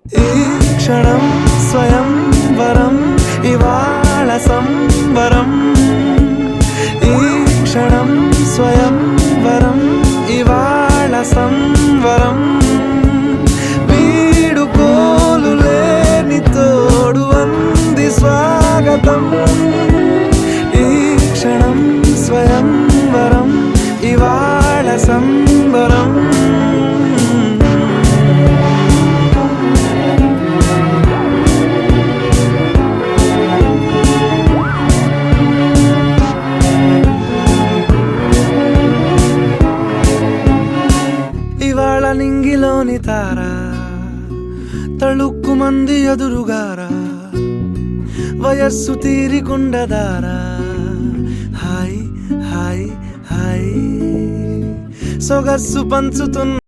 ఈ క్షణం స్వయంవరం ఇవాళ సంబరం ఈ క్షణం స్వయంవరం ఇవాళ సంవరం వీడుకోలు లేని తోడు అంది స్వాగతం ఈ క్షణం స్వయంవరం ఇవాళ సంబరం ఇవాళ నింగిలోని తార తళుక్కు మంది ఎదురుగారా వయస్సు తీరికుండదారా హాయ్ హాయ్ హాయ్ సొగస్సు పంచుతున్న